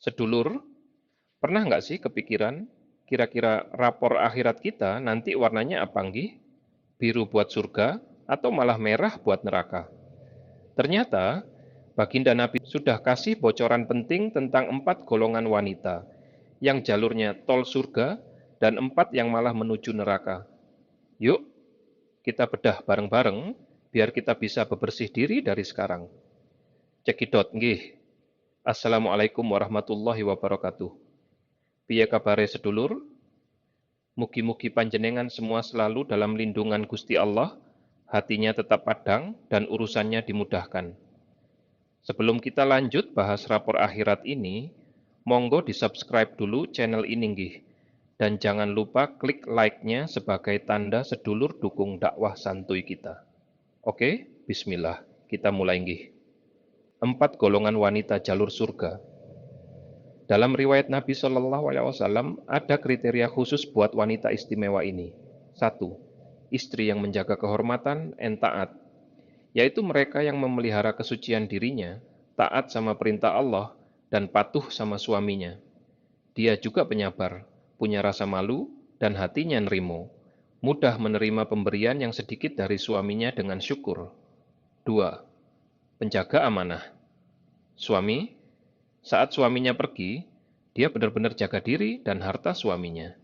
Sedulur, pernah nggak sih kepikiran kira-kira rapor akhirat kita nanti warnanya apa nggih? Biru buat surga atau malah merah buat neraka? Ternyata, Baginda Nabi sudah kasih bocoran penting tentang 4 golongan wanita, yang jalurnya tol surga dan 4 yang malah menuju neraka. Yuk, kita bedah bareng-bareng biar kita bisa bebersih diri dari sekarang. Cekidot nggih. Assalamualaikum warahmatullahi wabarakatuh. Piye kabare sedulur? Mugi-mugi panjenengan semua selalu dalam lindungan Gusti Allah, hatinya tetap padang dan urusannya dimudahkan. Sebelum kita lanjut bahas rapor akhirat ini, monggo di-subscribe dulu channel ini nggih. Dan jangan lupa klik like-nya sebagai tanda sedulur dukung dakwah santuy kita. Oke, bismillah, kita mulai nggih. 4 golongan wanita jalur surga. Dalam riwayat Nabi Shallallahu Alaihi Wasallam ada kriteria khusus buat wanita istimewa ini. 1. Istri yang menjaga kehormatan dan taat, yaitu mereka yang memelihara kesucian dirinya, taat sama perintah Allah, dan patuh sama suaminya. Dia juga penyabar, punya rasa malu, dan hatinya nerimo, mudah menerima pemberian yang sedikit dari suaminya dengan syukur. 2. Penjaga amanah. Suami, saat suaminya pergi, dia benar-benar jaga diri dan harta suaminya.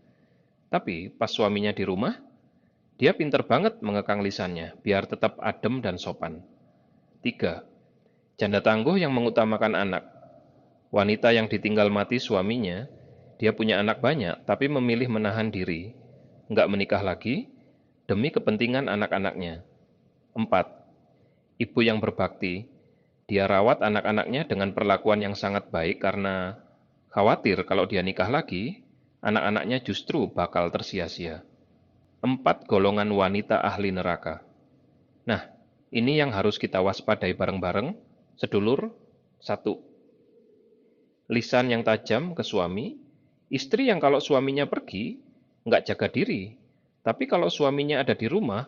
Tapi pas suaminya di rumah, dia pintar banget mengekang lisannya, biar tetap adem dan sopan. 3. Janda tangguh yang mengutamakan anak. Wanita yang ditinggal mati suaminya, dia punya anak banyak, tapi memilih menahan diri, nggak menikah lagi, demi kepentingan anak-anaknya. 4. Ibu yang berbakti. Dia rawat anak-anaknya dengan perlakuan yang sangat baik karena khawatir kalau dia nikah lagi, anak-anaknya justru bakal tersia-sia. 4 golongan wanita ahli neraka. Nah, ini yang harus kita waspadai bareng-bareng. Sedulur, 1. Lisan yang tajam ke suami, istri yang kalau suaminya pergi, nggak jaga diri. Tapi kalau suaminya ada di rumah,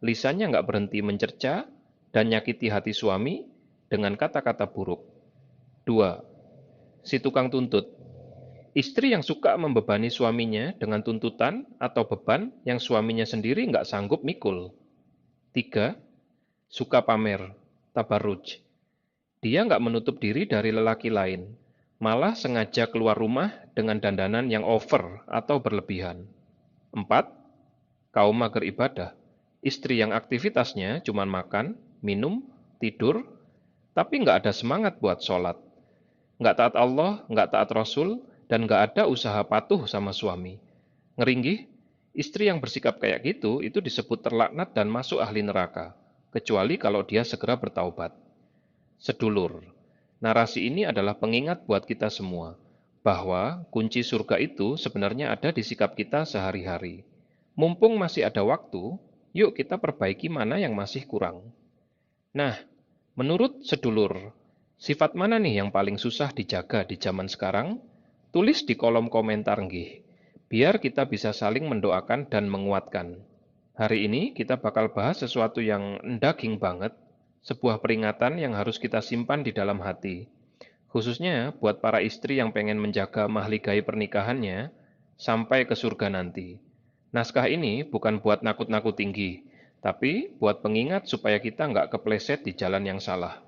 lisannya nggak berhenti mencerca dan nyakiti hati suami dengan kata-kata buruk. 2. Si tukang tuntut. Istri yang suka membebani suaminya dengan tuntutan atau beban yang suaminya sendiri nggak sanggup mikul. 3. Suka pamer, tabarruj. Dia nggak menutup diri dari lelaki lain, malah sengaja keluar rumah dengan dandanan yang over atau berlebihan. 4. Kaum mager ibadah. Istri yang aktivitasnya cuma makan, minum, tidur, tapi nggak ada semangat buat sholat. Nggak taat Allah, nggak taat Rasul, dan nggak ada usaha patuh sama suami. Ngeri, istri yang bersikap kayak gitu itu disebut terlaknat dan masuk ahli neraka, kecuali kalau dia segera bertaubat. Sedulur, narasi ini adalah pengingat buat kita semua, bahwa kunci surga itu sebenarnya ada di sikap kita sehari-hari. Mumpung masih ada waktu, yuk kita perbaiki mana yang masih kurang. Nah, menurut sedulur, sifat mana nih yang paling susah dijaga di zaman sekarang? Tulis di kolom komentar nggih, biar kita bisa saling mendoakan dan menguatkan. Hari ini kita bakal bahas sesuatu yang daging banget, sebuah peringatan yang harus kita simpan di dalam hati. Khususnya buat para istri yang pengen menjaga mahligai pernikahannya sampai ke surga nanti. Naskah ini bukan buat nakut-nakut tinggi, tapi buat pengingat supaya kita nggak kepleset di jalan yang salah.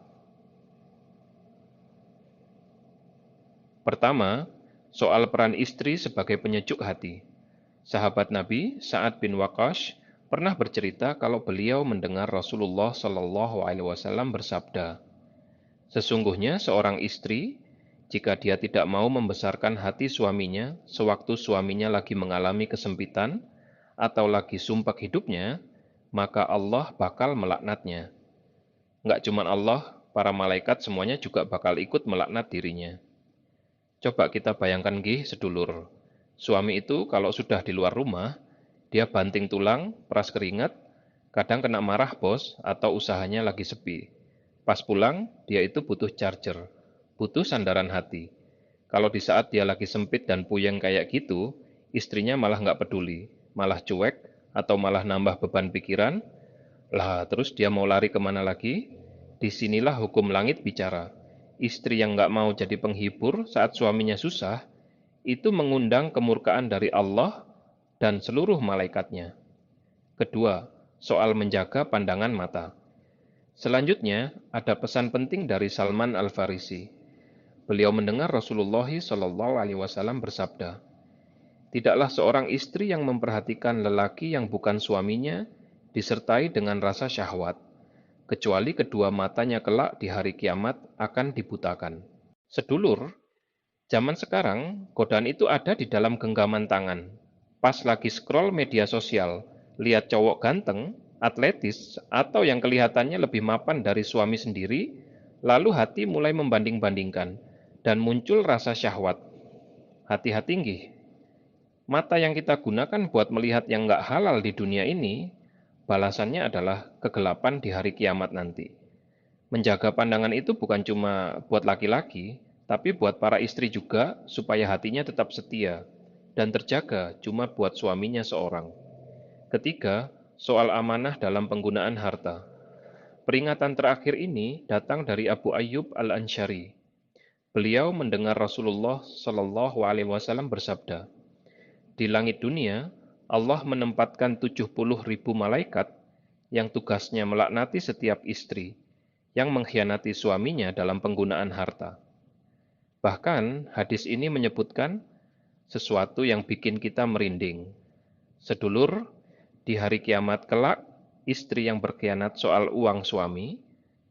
Pertama, soal peran istri sebagai penyejuk hati. Sahabat Nabi, Sa'ad bin Waqqas, pernah bercerita kalau beliau mendengar Rasulullah Shallallahu Alaihi Wasallam bersabda, sesungguhnya seorang istri, jika dia tidak mau membesarkan hati suaminya sewaktu suaminya lagi mengalami kesempitan atau lagi sumpek hidupnya, maka Allah bakal melaknatnya. Nggak cuma Allah, para malaikat semuanya juga bakal ikut melaknat dirinya. Coba kita bayangkan gih, sedulur. Suami itu kalau sudah di luar rumah, dia banting tulang, peras keringat, kadang kena marah bos atau usahanya lagi sepi. Pas pulang, dia itu butuh charger, butuh sandaran hati. Kalau di saat dia lagi sempit dan puyeng kayak gitu, istrinya malah nggak peduli, malah cuek, atau malah nambah beban pikiran. Lah, terus dia mau lari kemana lagi? Disinilah hukum langit bicara. Istri yang nggak mau jadi penghibur saat suaminya susah, itu mengundang kemurkaan dari Allah dan seluruh malaikatnya. Kedua, soal menjaga pandangan mata. Selanjutnya, ada pesan penting dari Salman Al-Farisi. Beliau mendengar Rasulullah SAW bersabda, "Tidaklah seorang istri yang memperhatikan lelaki yang bukan suaminya disertai dengan rasa syahwat, kecuali kedua matanya kelak di hari kiamat akan dibutakan." Sedulur, zaman sekarang godaan itu ada di dalam genggaman tangan. Pas lagi scroll media sosial, lihat cowok ganteng, atletis, atau yang kelihatannya lebih mapan dari suami sendiri, lalu hati mulai membanding-bandingkan, dan muncul rasa syahwat. Hati-hati nggih. Mata yang kita gunakan buat melihat yang nggak halal di dunia ini, balasannya adalah kegelapan di hari kiamat nanti. Menjaga pandangan itu bukan cuma buat laki-laki, tapi buat para istri juga supaya hatinya tetap setia dan terjaga cuma buat suaminya seorang. Ketiga, soal amanah dalam penggunaan harta. Peringatan terakhir ini datang dari Abu Ayyub Al-Ansyari. Beliau mendengar Rasulullah Shallallahu Alaihi Wasallam bersabda, "Di langit dunia, Allah menempatkan 70.000 malaikat yang tugasnya melaknati setiap istri yang mengkhianati suaminya dalam penggunaan harta." Bahkan, hadis ini menyebutkan sesuatu yang bikin kita merinding. Sedulur, di hari kiamat kelak, istri yang berkhianat soal uang suami,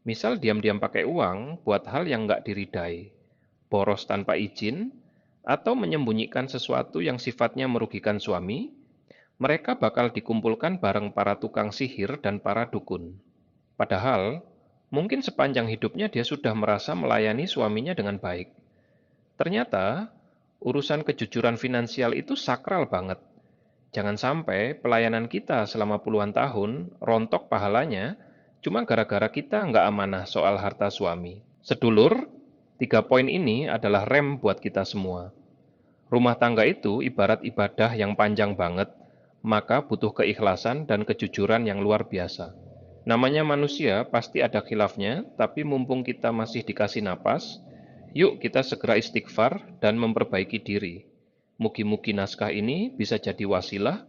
misal diam-diam pakai uang buat hal yang nggak diridai, boros tanpa izin, atau menyembunyikan sesuatu yang sifatnya merugikan suami, mereka bakal dikumpulkan bareng para tukang sihir dan para dukun. Padahal, mungkin sepanjang hidupnya dia sudah merasa melayani suaminya dengan baik. Ternyata, urusan kejujuran finansial itu sakral banget. Jangan sampai pelayanan kita selama puluhan tahun rontok pahalanya cuma gara-gara kita nggak amanah soal harta suami. Sedulur, 3 poin ini adalah rem buat kita semua. Rumah tangga itu ibarat ibadah yang panjang banget, maka butuh keikhlasan dan kejujuran yang luar biasa. Namanya manusia pasti ada khilafnya, tapi mumpung kita masih dikasih napas, yuk kita segera istighfar dan memperbaiki diri. Mugi-mugi naskah ini bisa jadi wasilah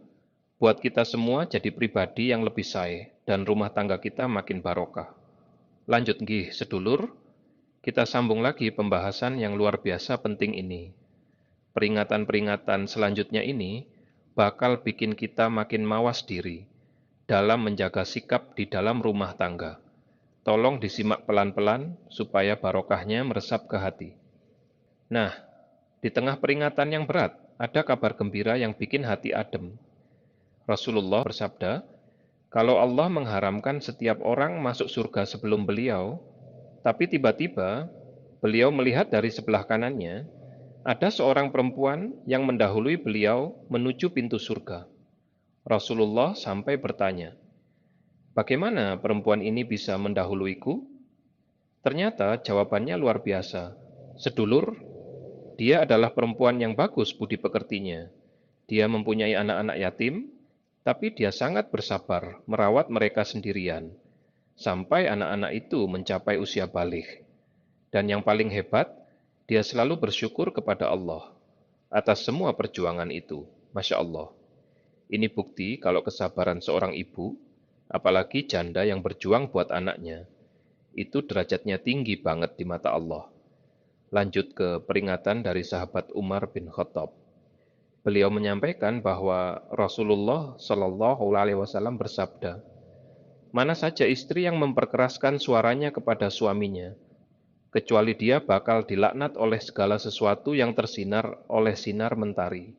buat kita semua jadi pribadi yang lebih sae dan rumah tangga kita makin barokah. Lanjut nggih sedulur, kita sambung lagi pembahasan yang luar biasa penting ini. Peringatan-peringatan selanjutnya ini bakal bikin kita makin mawas diri dalam menjaga sikap di dalam rumah tangga. Tolong disimak pelan-pelan supaya barokahnya meresap ke hati. Nah, di tengah peringatan yang berat, ada kabar gembira yang bikin hati adem. Rasulullah bersabda, "Kalau Allah mengharamkan setiap orang masuk surga sebelum beliau, tapi tiba-tiba beliau melihat dari sebelah kanannya, ada seorang perempuan yang mendahului beliau menuju pintu surga." Rasulullah sampai bertanya, "Bagaimana perempuan ini bisa mendahuluiku?" Ternyata jawabannya luar biasa. "Sedulur, dia adalah perempuan yang bagus budi pekertinya. Dia mempunyai anak-anak yatim, tapi dia sangat bersabar merawat mereka sendirian, sampai anak-anak itu mencapai usia baligh. Dan yang paling hebat, dia selalu bersyukur kepada Allah atas semua perjuangan itu." Masya Allah. Ini bukti kalau kesabaran seorang ibu, apalagi janda yang berjuang buat anaknya, itu derajatnya tinggi banget di mata Allah. Lanjut ke peringatan dari sahabat Umar bin Khattab. Beliau menyampaikan bahwa Rasulullah Shallallahu Alaihi Wasallam bersabda, "Mana saja istri yang memperkeraskan suaranya kepada suaminya, kecuali dia bakal dilaknat oleh segala sesuatu yang tersinar oleh sinar mentari."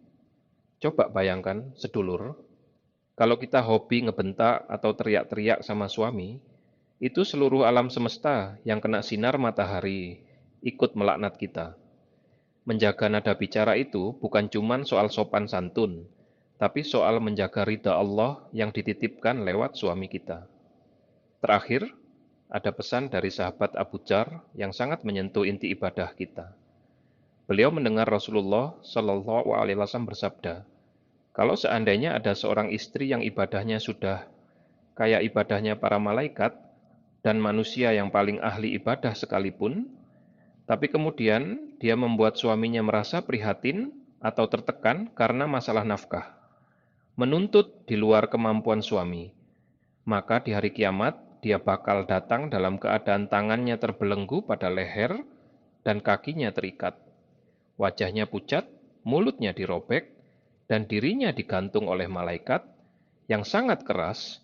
Coba bayangkan, sedulur, kalau kita hobi ngebentak atau teriak-teriak sama suami, itu seluruh alam semesta yang kena sinar matahari ikut melaknat kita. Menjaga nada bicara itu bukan cuma soal sopan santun, tapi soal menjaga ridha Allah yang dititipkan lewat suami kita. Terakhir, ada pesan dari sahabat Abu Dzar yang sangat menyentuh inti ibadah kita. Beliau mendengar Rasulullah Shallallahu Alaihi Wasallam bersabda, "Kalau seandainya ada seorang istri yang ibadahnya sudah kayak ibadahnya para malaikat dan manusia yang paling ahli ibadah sekalipun, Tapi kemudian dia membuat suaminya merasa prihatin atau tertekan karena masalah nafkah, menuntut di luar kemampuan suami. Maka di hari kiamat, dia bakal datang dalam keadaan tangannya terbelenggu pada leher dan kakinya terikat. Wajahnya pucat, mulutnya dirobek, dan dirinya digantung oleh malaikat yang sangat keras,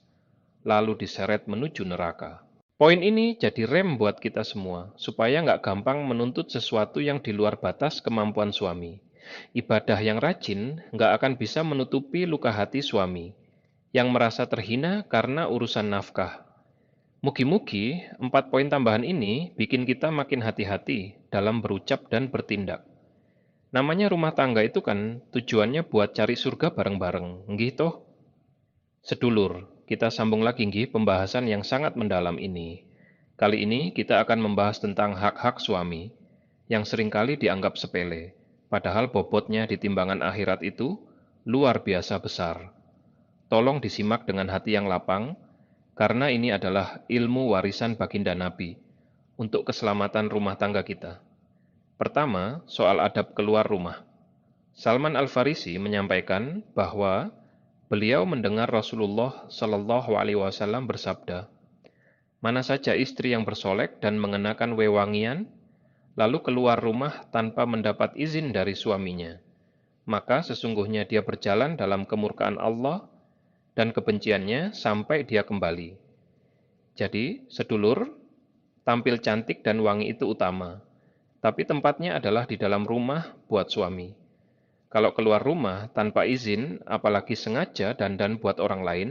lalu diseret menuju neraka. Poin ini jadi rem buat kita semua, supaya nggak gampang menuntut sesuatu yang di luar batas kemampuan suami. Ibadah yang rajin nggak akan bisa menutupi luka hati suami, yang merasa terhina karena urusan nafkah. Mugi-mugi, 4 poin tambahan ini bikin kita makin hati-hati dalam berucap dan bertindak. Namanya rumah tangga itu kan tujuannya buat cari surga bareng-bareng, nggih toh? Sedulur, kita sambung lagi nggih pembahasan yang sangat mendalam ini. Kali ini kita akan membahas tentang hak-hak suami yang seringkali dianggap sepele, padahal bobotnya di timbangan akhirat itu luar biasa besar. Tolong disimak dengan hati yang lapang, karena ini adalah ilmu warisan baginda Nabi untuk keselamatan rumah tangga kita. Pertama, soal adab keluar rumah. Salman Al-Farisi menyampaikan bahwa beliau mendengar Rasulullah Shallallahu Alaihi Wasallam bersabda, "Mana saja istri yang bersolek dan mengenakan wewangian, lalu keluar rumah tanpa mendapat izin dari suaminya, maka sesungguhnya dia berjalan dalam kemurkaan Allah dan kebenciannya sampai dia kembali." Jadi, sedulur, tampil cantik dan wangi itu utama, tapi tempatnya adalah di dalam rumah buat suami. Kalau keluar rumah tanpa izin, apalagi sengaja dandan buat orang lain,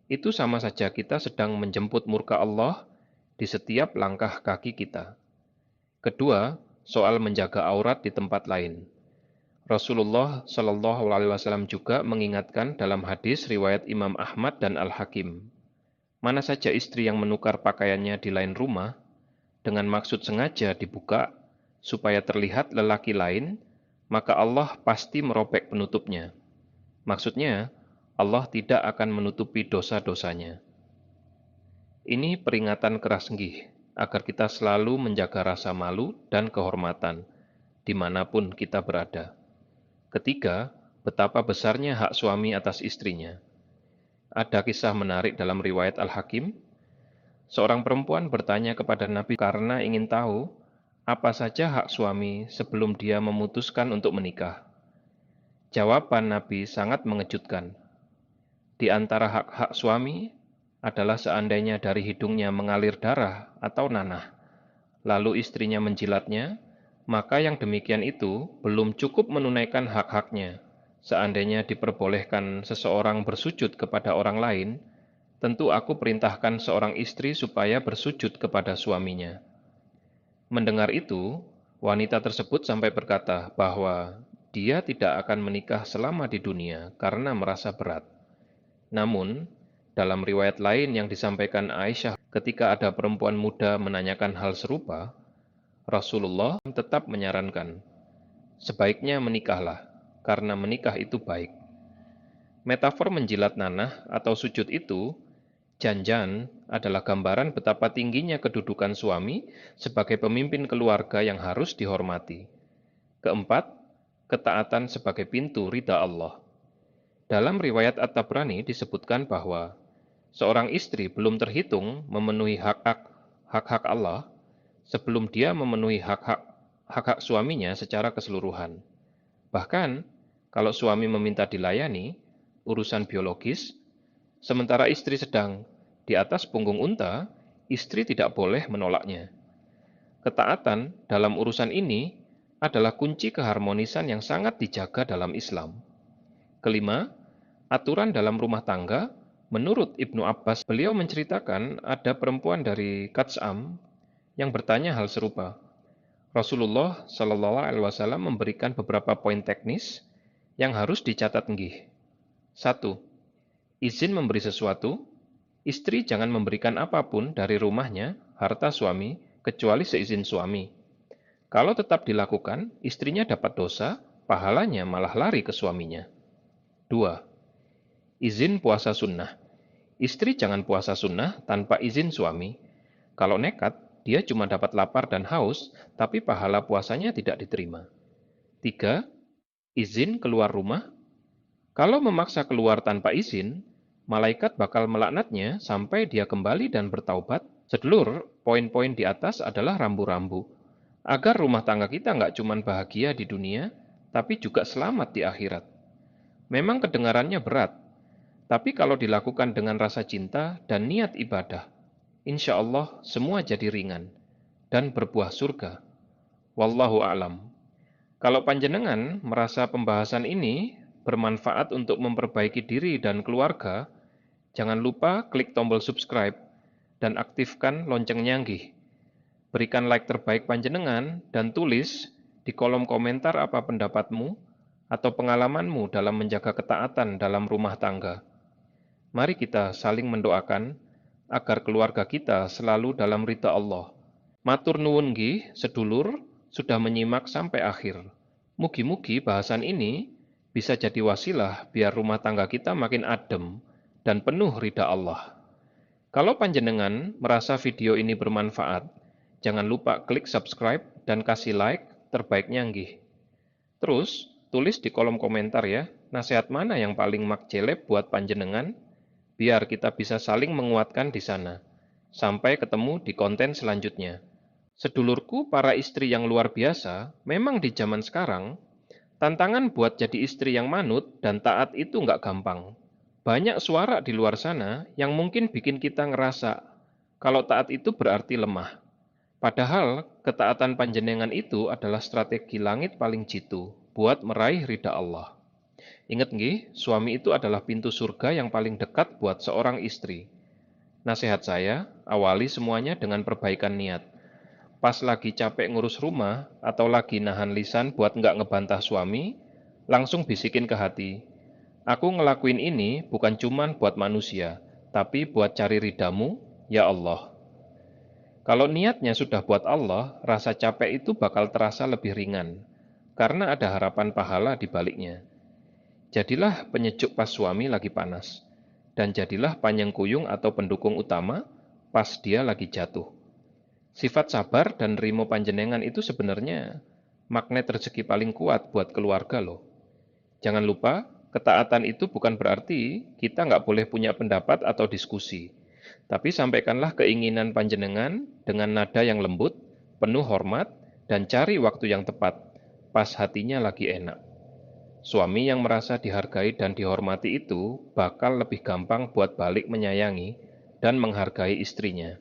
itu sama saja kita sedang menjemput murka Allah di setiap langkah kaki kita. Kedua, soal menjaga aurat di tempat lain. Rasulullah Shallallahu Alaihi Wasallam juga mengingatkan dalam hadis riwayat Imam Ahmad dan Al-Hakim, mana saja istri yang menukar pakaiannya di lain rumah, dengan maksud sengaja dibuka, supaya terlihat lelaki lain, maka Allah pasti merobek penutupnya. Maksudnya, Allah tidak akan menutupi dosa-dosanya. Ini peringatan keras nggih, agar kita selalu menjaga rasa malu dan kehormatan, dimanapun kita berada. Ketiga, betapa besarnya hak suami atas istrinya. Ada kisah menarik dalam riwayat Al-Hakim. Seorang perempuan bertanya kepada Nabi karena ingin tahu apa saja hak suami sebelum dia memutuskan untuk menikah. Jawaban Nabi sangat mengejutkan. Di antara hak-hak suami adalah seandainya dari hidungnya mengalir darah atau nanah, lalu istrinya menjilatnya, maka yang demikian itu belum cukup menunaikan hak-haknya. Seandainya diperbolehkan seseorang bersujud kepada orang lain, tentu aku perintahkan seorang istri supaya bersujud kepada suaminya. Mendengar itu, wanita tersebut sampai berkata bahwa dia tidak akan menikah selama di dunia karena merasa berat. Namun, dalam riwayat lain yang disampaikan Aisyah ketika ada perempuan muda menanyakan hal serupa, Rasulullah tetap menyarankan, sebaiknya menikahlah, karena menikah itu baik. Metafor menjilat nanah atau sujud itu, janjan adalah gambaran betapa tingginya kedudukan suami sebagai pemimpin keluarga yang harus dihormati. Keempat, ketaatan sebagai pintu ridha Allah. Dalam riwayat At-Tabrani disebutkan bahwa seorang istri belum terhitung memenuhi hak-hak Allah sebelum dia memenuhi hak-hak suaminya secara keseluruhan. Bahkan, kalau suami meminta dilayani urusan biologis, sementara istri sedang di atas punggung unta, istri tidak boleh menolaknya. Ketaatan dalam urusan ini adalah kunci keharmonisan yang sangat dijaga dalam Islam. Kelima, aturan dalam rumah tangga. Menurut Ibnu Abbas, beliau menceritakan ada perempuan dari Kats'am yang bertanya hal serupa. Rasulullah Shallallahu Alaihi Wasallam memberikan beberapa poin teknis yang harus dicatat nggih. 1. Izin memberi sesuatu. Istri jangan memberikan apapun dari rumahnya, harta suami, kecuali seizin suami. Kalau tetap dilakukan, istrinya dapat dosa, pahalanya malah lari ke suaminya. 2. Izin puasa sunnah. Istri jangan puasa sunnah tanpa izin suami. Kalau nekat, dia cuma dapat lapar dan haus, tapi pahala puasanya tidak diterima. 3. Izin keluar rumah. Kalau memaksa keluar tanpa izin, malaikat bakal melaknatnya sampai dia kembali dan bertaubat. Sedulur, poin-poin di atas adalah rambu-rambu, agar rumah tangga kita nggak cuma bahagia di dunia, tapi juga selamat di akhirat. Memang kedengarannya berat, tapi kalau dilakukan dengan rasa cinta dan niat ibadah, insya Allah semua jadi ringan dan berbuah surga. Wallahu a'lam. Kalau panjenengan merasa pembahasan ini bermanfaat untuk memperbaiki diri dan keluarga, jangan lupa klik tombol subscribe dan aktifkan lonceng nyanggih. Berikan like terbaik panjenengan dan tulis di kolom komentar apa pendapatmu atau pengalamanmu dalam menjaga ketaatan dalam rumah tangga. Mari kita saling mendoakan agar keluarga kita selalu dalam ridha Allah. Matur nuwun nggih, sedulur, sudah menyimak sampai akhir. Mugi-mugi bahasan ini bisa jadi wasilah biar rumah tangga kita makin adem dan penuh ridha Allah. Kalau panjenengan merasa video ini bermanfaat, jangan lupa klik subscribe dan kasih like, terbaiknya nggih. Terus, tulis di kolom komentar ya, nasihat mana yang paling makjeleb buat panjenengan, biar kita bisa saling menguatkan di sana. Sampai ketemu di konten selanjutnya. Sedulurku, para istri yang luar biasa, memang di zaman sekarang, tantangan buat jadi istri yang manut dan taat itu nggak gampang. Banyak suara di luar sana yang mungkin bikin kita ngerasa kalau taat itu berarti lemah. Padahal, ketaatan panjenengan itu adalah strategi langit paling jitu buat meraih ridha Allah. Ingat nggih, suami itu adalah pintu surga yang paling dekat buat seorang istri. Nasihat saya, awali semuanya dengan perbaikan niat. Pas lagi capek ngurus rumah, atau lagi nahan lisan buat nggak ngebantah suami, langsung bisikin ke hati. Aku ngelakuin ini bukan cuman buat manusia, tapi buat cari ridamu, ya Allah. Kalau niatnya sudah buat Allah, rasa capek itu bakal terasa lebih ringan, karena ada harapan pahala di baliknya. Jadilah penyejuk pas suami lagi panas, dan jadilah panyengkuyung atau pendukung utama pas dia lagi jatuh. Sifat sabar dan rimo panjenengan itu sebenarnya magnet rezeki paling kuat buat keluarga loh. Jangan lupa, ketaatan itu bukan berarti kita nggak boleh punya pendapat atau diskusi. Tapi sampaikanlah keinginan panjenengan dengan nada yang lembut, penuh hormat, dan cari waktu yang tepat, pas hatinya lagi enak. Suami yang merasa dihargai dan dihormati itu bakal lebih gampang buat balik menyayangi dan menghargai istrinya.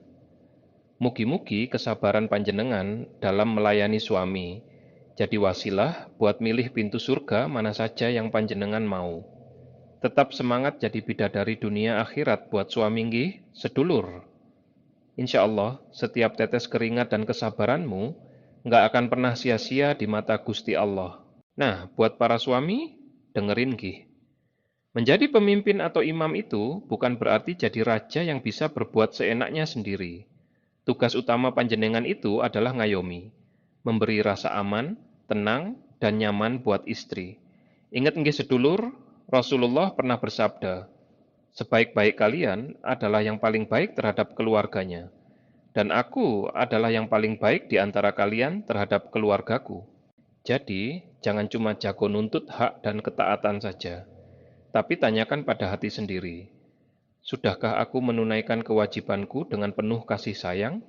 Mugi-mugi kesabaran panjenengan dalam melayani suami jadi wasilah buat milih pintu surga mana saja yang panjenengan mau. Tetap semangat jadi bidadari dunia akhirat buat suami nggih, sedulur. Insya Allah, setiap tetes keringat dan kesabaranmu nggak akan pernah sia-sia di mata Gusti Allah. Nah, buat para suami, dengerin nggih. Menjadi pemimpin atau imam itu bukan berarti jadi raja yang bisa berbuat seenaknya sendiri. Tugas utama panjenengan itu adalah ngayomi, memberi rasa aman, tenang, dan nyaman buat istri. Ingat nggih sedulur, Rasulullah pernah bersabda, sebaik-baik kalian adalah yang paling baik terhadap keluarganya, dan aku adalah yang paling baik di antara kalian terhadap keluargaku. Jadi, jangan cuma jago nuntut hak dan ketaatan saja, tapi tanyakan pada hati sendiri, sudahkah aku menunaikan kewajibanku dengan penuh kasih sayang?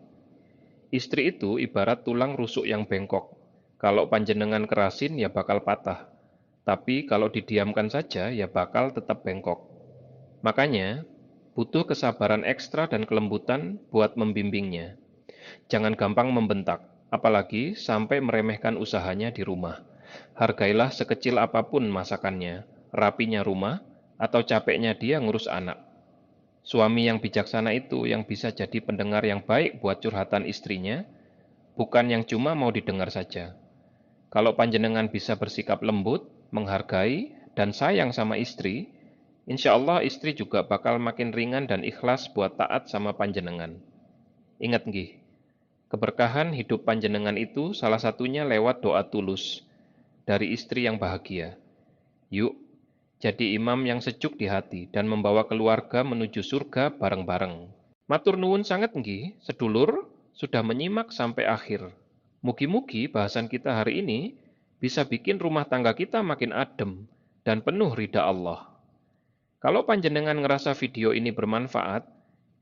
Istri itu ibarat tulang rusuk yang bengkok. Kalau panjenengan kerasin ya bakal patah. Tapi kalau didiamkan saja ya bakal tetap bengkok. Makanya, butuh kesabaran ekstra dan kelembutan buat membimbingnya. Jangan gampang membentak, apalagi sampai meremehkan usahanya di rumah. Hargailah sekecil apapun masakannya, rapinya rumah, atau capeknya dia ngurus anak. Suami yang bijaksana itu yang bisa jadi pendengar yang baik buat curhatan istrinya, bukan yang cuma mau didengar saja. Kalau panjenengan bisa bersikap lembut, menghargai, dan sayang sama istri, insya Allah istri juga bakal makin ringan dan ikhlas buat taat sama panjenengan. Ingat nggih, keberkahan hidup panjenengan itu salah satunya lewat doa tulus dari istri yang bahagia. Yuk, jadi imam yang sejuk di hati dan membawa keluarga menuju surga bareng-bareng. Matur nuwun sangat nggih, sedulur. sudah menyimak sampai akhir. Mugi-mugi bahasan kita hari ini bisa bikin rumah tangga kita makin adem dan penuh ridha Allah. Kalau panjenengan ngerasa video ini bermanfaat,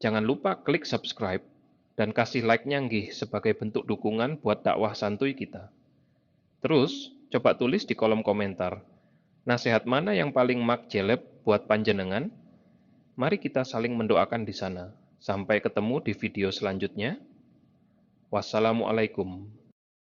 jangan lupa klik subscribe dan kasih like-nya nggih sebagai bentuk dukungan buat dakwah santuy kita. Terus, coba tulis di kolom komentar, nasihat mana yang paling makjeleb buat panjenengan? Mari kita saling mendoakan di sana. Sampai ketemu di video selanjutnya. Wassalamualaikum.